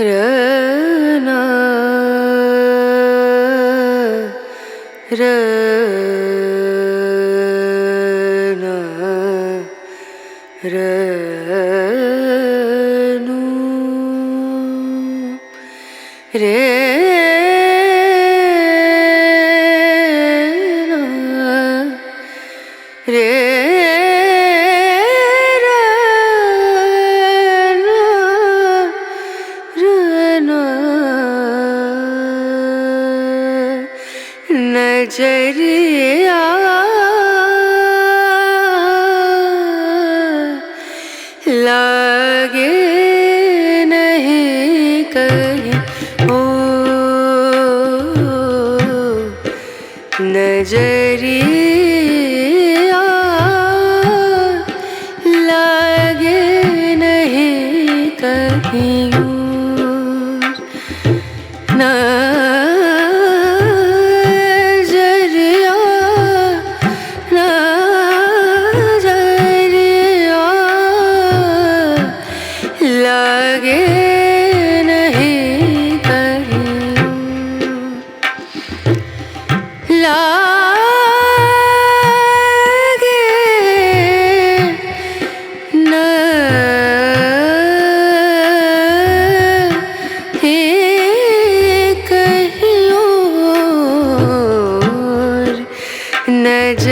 रना रना रनु रे रे नजरिया लागे नहीं कहीं ओ नजरिया लागे नहीं कहीं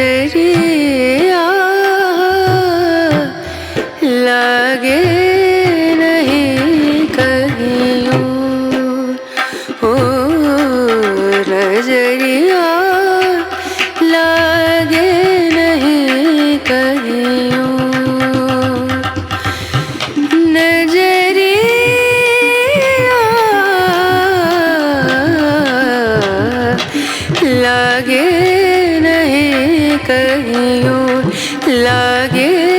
नजरिया लागे नहीं कहीं ओ नजरिया लागे नहीं कहीं नजरिया लागे कहीं लागे